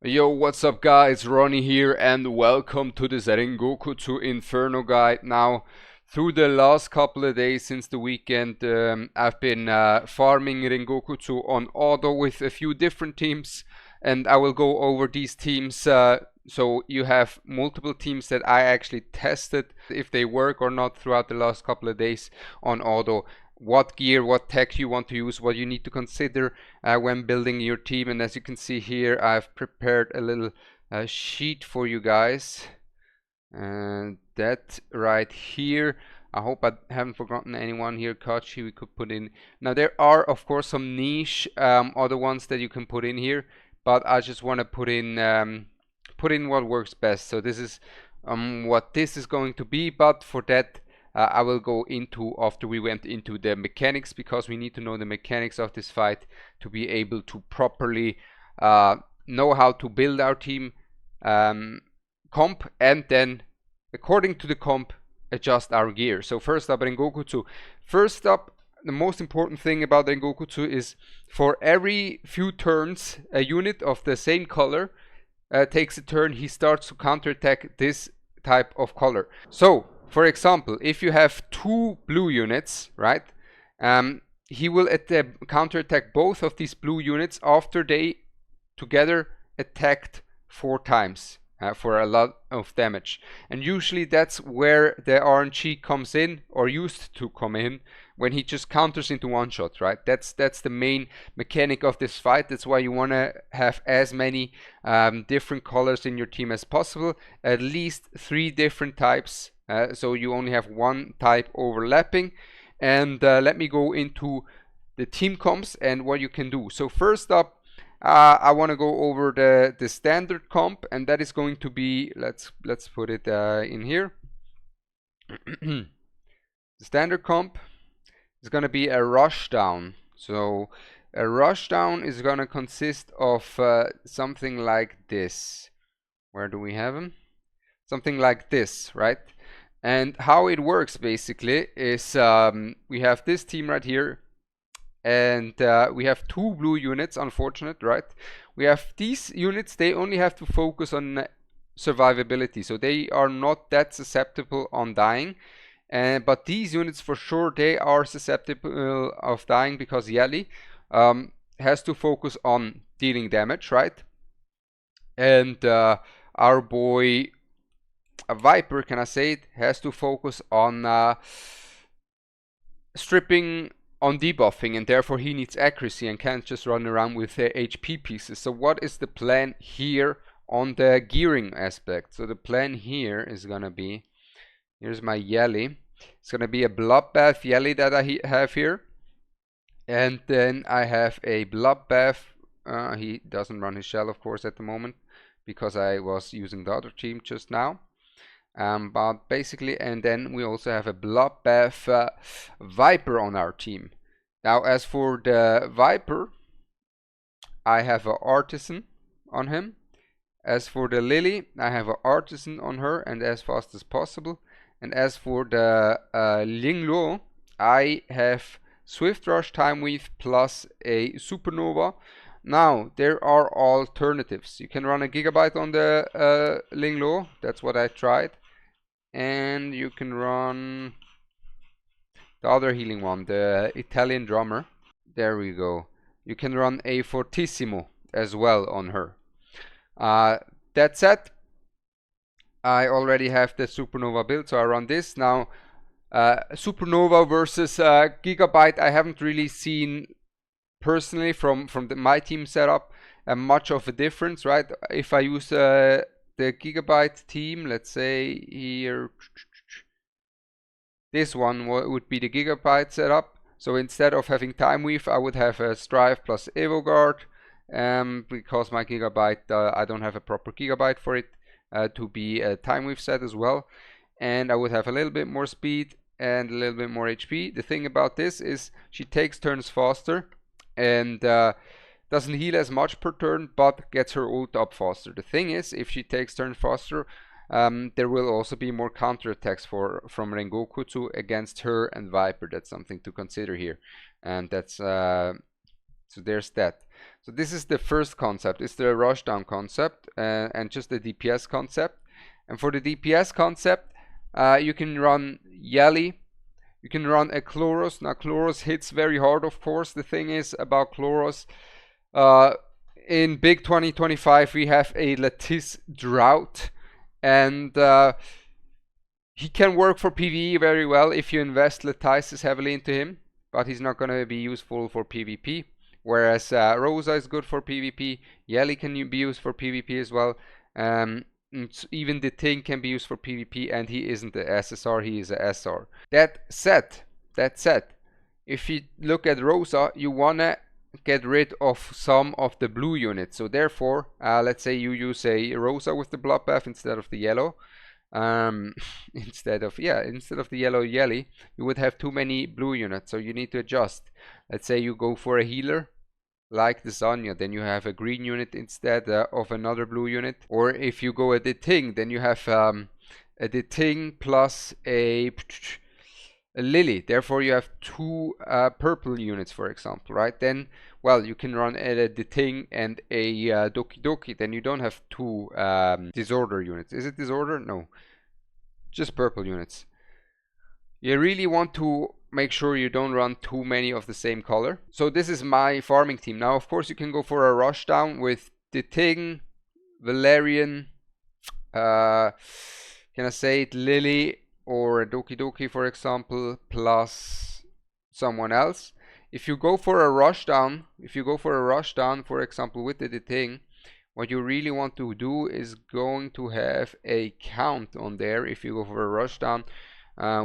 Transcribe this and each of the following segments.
Yo, what's up guys, Ronnie here and welcome to this Rengokutsu Inferno guide. Now, through the last couple of days since the weekend, I've been farming Rengokutsu on auto with a few different teams, and I will go over these teams. So you have multiple teams that I actually tested if they work or not throughout the last couple of days on auto. What gear, what tech you want to use, what you need to consider when building your team. And as you can see here, I've prepared a little sheet for you guys, and that right here, I hope I haven't forgotten anyone here. Kachi we could put in. Now there are of course some niche other ones that you can put in here, but I just want to put in what works best. So this is what this is going to be, but for that I will go into after we went into the mechanics, because we need to know the mechanics of this fight to be able to properly know how to build our team comp, and then according to the comp adjust our gear. So first up, Rengokutsu. First up, the most important thing about Rengokutsu is for every few turns a unit of the same color takes a turn, he starts to counterattack this type of color. So for example, if you have two blue units, right, he will counterattack both of these blue units after they together attacked 4 times for a lot of damage. And usually that's where the RNG comes in, or used to come in, when he just counters into one shot, right? That's the main mechanic of this fight. That's why you want to have as many different colors in your team as possible, at least 3 different types, so you only have one type overlapping. And let me go into the team comps and what you can do. So first up, I want to go over the standard comp, and that is going to be, let's put it in here. The standard comp is going to be a Rushdown. So a Rushdown is going to consist of something like this. Where do we have him? Something like this, right? And how it works basically is we have this team right here, and we have 2 blue units, unfortunate, right? We have these units, they only have to focus on survivability, so they are not that susceptible on dying. But these units for sure, they are susceptible of dying, because Yelly has to focus on dealing damage, right? And our boy Viper, can I say it, has to focus on stripping, on debuffing, and therefore he needs accuracy and can't just run around with HP pieces. So what is the plan here on the gearing aspect? So the plan here is gonna be, here's my Yelly. It's gonna be a bloodbath Yelly that I have here, and then I have a bloodbath. He doesn't run his shell of course at the moment, because I was using the other team just now. But basically, and then we also have a bloodbath Viper on our team. Now as for the Viper, I have an artisan on him. As for the Lily, I have an artisan on her, and as fast as possible. And as for the Lingluo, I have Swift Rush, Time Weave plus a Supernova. Now there are alternatives. You can run a Gigabyte on the Lingluo, that's what I tried. And you can run the other healing one, the Italian drummer. There we go. You can run a Fortissimo as well on her. That said, I already have the Supernova build, so I run this. Now Supernova versus Gigabyte, I haven't really seen personally from my team setup much of a difference, right? If I use the Gigabyte team, let's say here, this one would be the Gigabyte setup. So instead of having Time Weave, I would have a Strive plus EvoGuard, because my Gigabyte, I don't have a proper Gigabyte for it to be a Time Weave set as well. And I would have a little bit more speed and a little bit more HP. The thing about this is she takes turns faster, and doesn't heal as much per turn, but gets her ult up faster. The thing is, if she takes turn faster, there will also be more counterattacks from Rengokutsu against her and Viper. That's something to consider here, and that's so there's that. So this is the first concept. It's the Rushdown concept and just the DPS concept. And for the DPS concept, you can run Yali. You can run a Chloros. Now Chloros hits very hard, of course. The thing is about Chloros, in big 2025 we have a Lattice drought, and he can work for PvE very well if you invest Lattices heavily into him, but he's not going to be useful for PvP. Whereas Rosa is good for PvP, Yeli can be used for PvP as well. Even the Ting can be used for PvP, and he isn't a SSR, he is a SR. That said, if you look at Rosa, you wanna get rid of some of the blue units. So therefore, let's say you use a Rosa with the bloodbath instead of the yellow. Instead of the yellow Yeli, you would have too many blue units, so you need to adjust. Let's say you go for a healer like the Zanya, then you have a green unit instead of another blue unit. Or if you go a Ting, then you have a Ting plus a Lily. Therefore you have two purple units, for example, right? Then, well, you can run a Ting and a Doki Doki. Then you don't have two disorder units. Is it disorder? No, just purple units. You really want to make sure you don't run too many of the same color. So this is my farming team. Now, of course, you can go for a Rushdown with the Ting, Valerian, can I say it, Lily, or a Doki Doki, for example, plus someone else. If you go for a Rushdown, for example, with the Ting, what you really want to do is going to have a count on there. If you go for a Rushdown,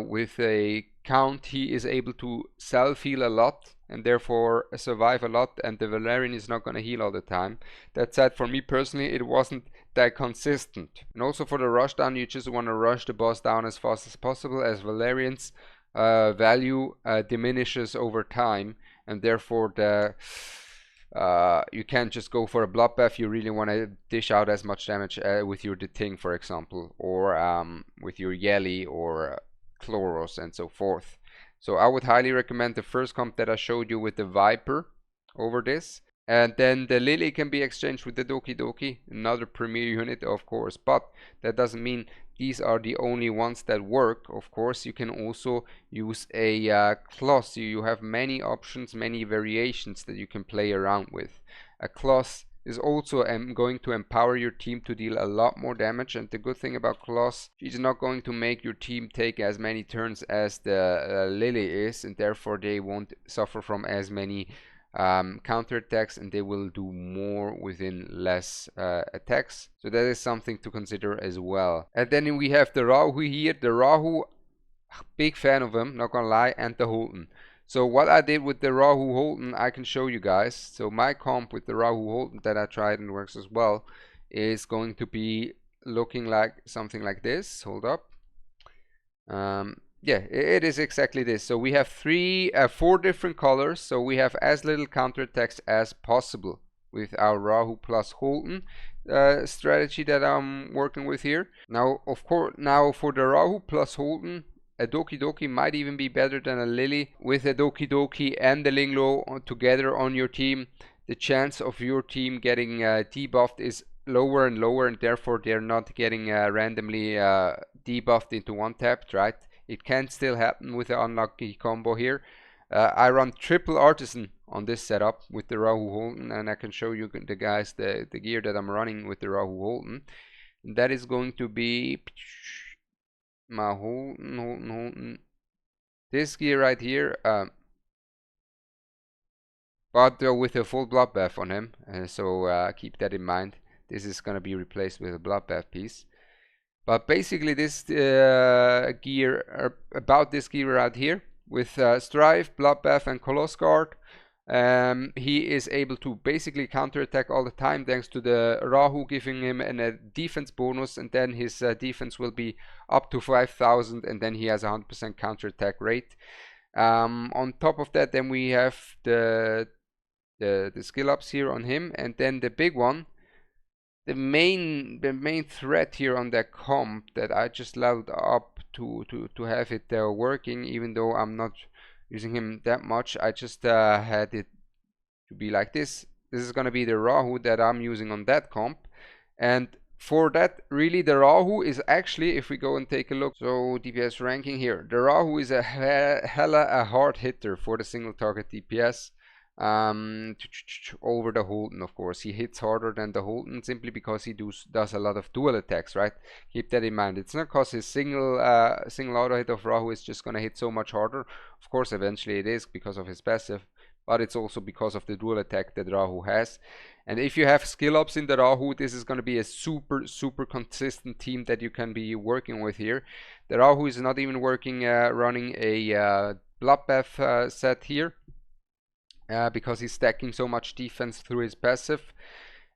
with a count, he is able to self-heal a lot and therefore survive a lot, and the Valerian is not going to heal all the time. That said, for me personally, it wasn't that consistent. And also for the Rushdown, you just want to rush the boss down as fast as possible, as Valerian's value diminishes over time, and therefore you can't just go for a bloodbath. You really want to dish out as much damage with your Ting, for example, or with your Yeli or Chloros and so forth. So I would highly recommend the first comp that I showed you with the Viper over this, and then the Lily can be exchanged with the Doki Doki, another premier unit, of course, but that doesn't mean these are the only ones that work. Of course, you can also use a Kloss. You have many options, many variations that you can play around with. A Kloss is also going to empower your team to deal a lot more damage, and the good thing about Kloss, she's not going to make your team take as many turns as the Lily is, and therefore they won't suffer from as many counterattacks, and they will do more within less attacks. So that is something to consider as well. And then we have the Rahu here. The Rahu, big fan of him, not gonna lie, and the Holton. So what I did with the Rahu Holton, I can show you guys. So my comp with the Rahu Holton that I tried and works as well is going to be looking like something like this. Hold up. Yeah, it is exactly this. So we have four different colors. So we have as little counterattacks as possible with our Rahu plus Holton strategy that I'm working with here. Now, of course, now for the Rahu plus Holton, a Doki Doki might even be better than a Lily. With a Doki Doki and the Linglo together on your team, the chance of your team getting debuffed is lower and lower, and therefore they're not getting randomly debuffed into one tapped, right? It can still happen with the unlucky combo here. I run triple artisan on this setup with the Rahu Holton, and I can show you the guys the gear that I'm running with the Rahu Holton. That is going to be my Holton, this gear right here, but with a full bloodbath on him, so keep that in mind. This is going to be replaced with a bloodbath piece. But basically this gear, about this gear right here, with Strive, Bloodbath and Coloss Guard, he is able to basically counterattack all the time thanks to the Rahu giving him a defense bonus, and then his defense will be up to 5,000, and then he has 100% counterattack rate. On top of that, then we have the skill ups here on him, and then the big one, the main threat here on that comp that I just leveled up to have it working, even though I'm not using him that much. I just had it to be like this. This is going to be the Rahu that I'm using on that comp. And for that, really, the Rahu is actually, if we go and take a look, so DPS ranking here, the Rahu is a hella a hard hitter for the single target DPS. Over the Holton, of course, he hits harder than the Holton simply because he does a lot of dual attacks, right? Keep that in mind. It's not because his single auto hit of Rahu is just gonna hit so much harder. Of course, eventually it is because of his passive, but it's also because of the dual attack that Rahu has. And if you have skill ups in the Rahu, this is going to be a super consistent team that you can be working with here. The Rahu is not even working running a bloodbath set here because he's stacking so much defense through his passive.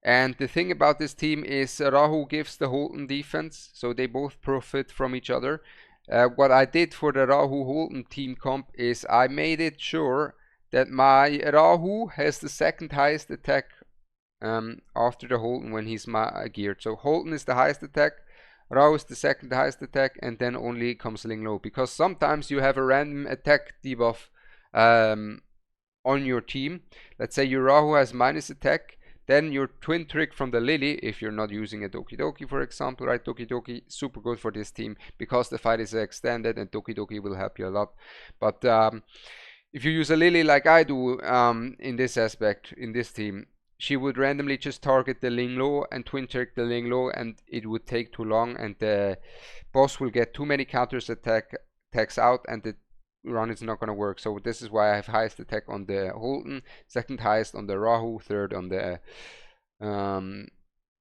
And the thing about this team is Rahu gives the Holton defense, so they both profit from each other. What I did for the Rahu Holton team comp is I made it sure that my Rahu has the second highest attack after the Holton when he's geared. So Holton is the highest attack, Rahu is the second highest attack, and then only comes Ling Lo. Because sometimes you have a random attack debuff on your team. Let's say your Rahu has minus attack, then your twin trick from the Lily, if you're not using a Doki Doki, for example, right? Doki Doki, super good for this team because the fight is extended and Doki Doki will help you a lot. But if you use a Lily like I do in this aspect, in this team, she would randomly just target the Ling Lo and twin trick the Ling Lo, and it would take too long, and the boss will get too many counters attacks out, and the run is not going to work. So this is why I have highest attack on the Holton, second highest on the Rahu, third on the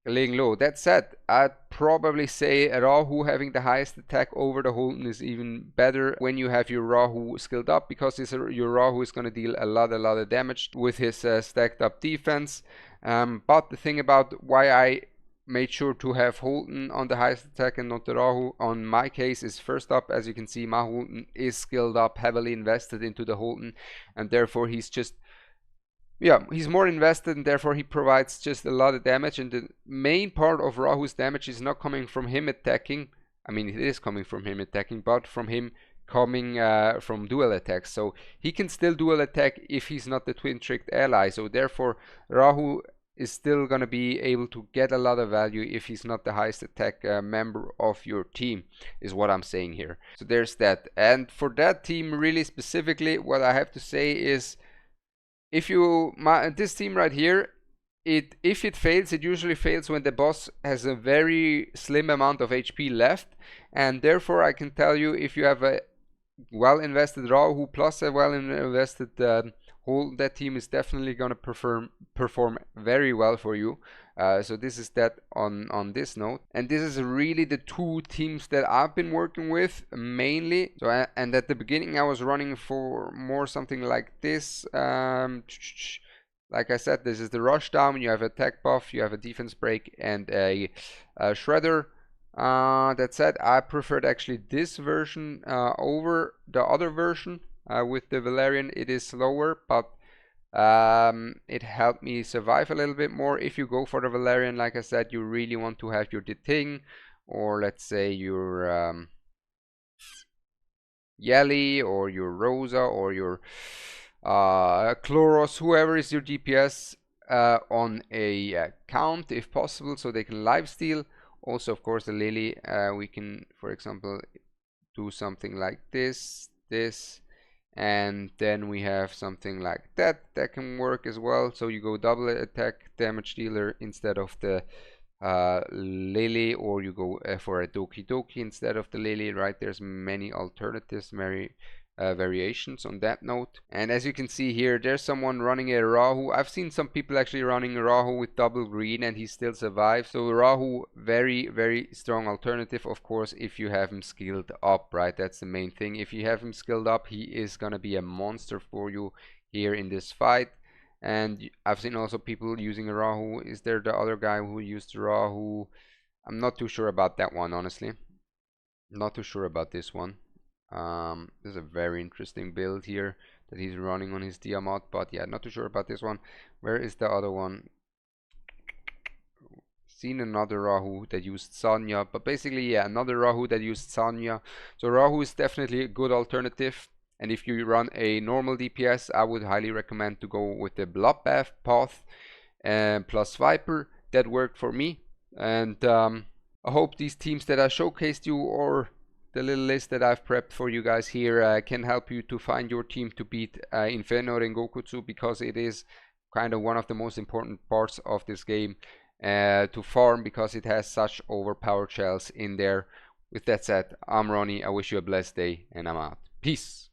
Ling Lo. That said, I'd probably say Rahu having the highest attack over the Holton is even better when you have your Rahu skilled up, because your Rahu is going to deal a lot of damage with his stacked up defense. But the thing about why I made sure to have Holton on the highest attack and not the Rahu on my case is, first up, as you can see, my Holton is skilled up, heavily invested into the Holton, and therefore he's just, yeah, he's more invested, and therefore he provides just a lot of damage. And the main part of Rahu's damage is not coming from him attacking. I mean, it is coming from him attacking, but from him coming from dual attacks. So he can still dual attack if he's not the twin tricked ally. So therefore Rahu is still going to be able to get a lot of value if he's not the highest attack member of your team, is what I'm saying here. So there's that. And for that team, really specifically, what I have to say is, if this team right here, if it fails, it usually fails when the boss has a very slim amount of HP left, and therefore I can tell you, if you have a well invested Rahu plus a well invested Holton, that team is definitely gonna perform very well for you. So this is that on this note, and this is really the two teams that I've been working with mainly. So and at the beginning I was running for more something like this. Like I said, this is the Rushdown. You have a attack buff, you have a defense break, and a shredder. That said, I preferred actually this version over the other version. With the Valerian, it is slower, but it helped me survive a little bit more. If you go for the Valerian, like I said, you really want to have your Ting, or let's say your Yelly, or your Rosa, or your Chloros, whoever is your DPS on a count if possible, so they can lifesteal. Also, of course, the Lily, we can, for example, do something like this, and then we have something like that can work as well. So you go double attack damage dealer instead of the Lily, or you go for a Doki Doki instead of the Lily, right? There's many alternatives, many variations on that note. And as you can see here, there's someone running a Rahu. I've seen some people actually running a Rahu with double green and he still survives. So Rahu, very strong alternative, of course, if you have him skilled up, right? That's the main thing. If you have him skilled up, he is gonna be a monster for you here in this fight. And I've seen also people using a Rahu. Is there the other guy who used Rahu? I'm not too sure about that one, honestly. Not too sure about this one. There's a very interesting build here that he's running on his Diamond, but yeah, not too sure about this one. Where is the other one? Seen another Rahu that used Sanya, but basically, yeah, another Rahu that used Sanya. So Rahu is definitely a good alternative, and if you run a normal DPS, I would highly recommend to go with the Bloodbath path. plus Viper. That worked for me, and I hope these teams that I showcased you, or the little list that I've prepped for you guys here, can help you to find your team to beat Inferno Rengokutsu, because it is kind of one of the most important parts of this game to farm, because it has such overpowered shells in there. With that said, I'm Ronnie. I wish you a blessed day, and I'm out. Peace.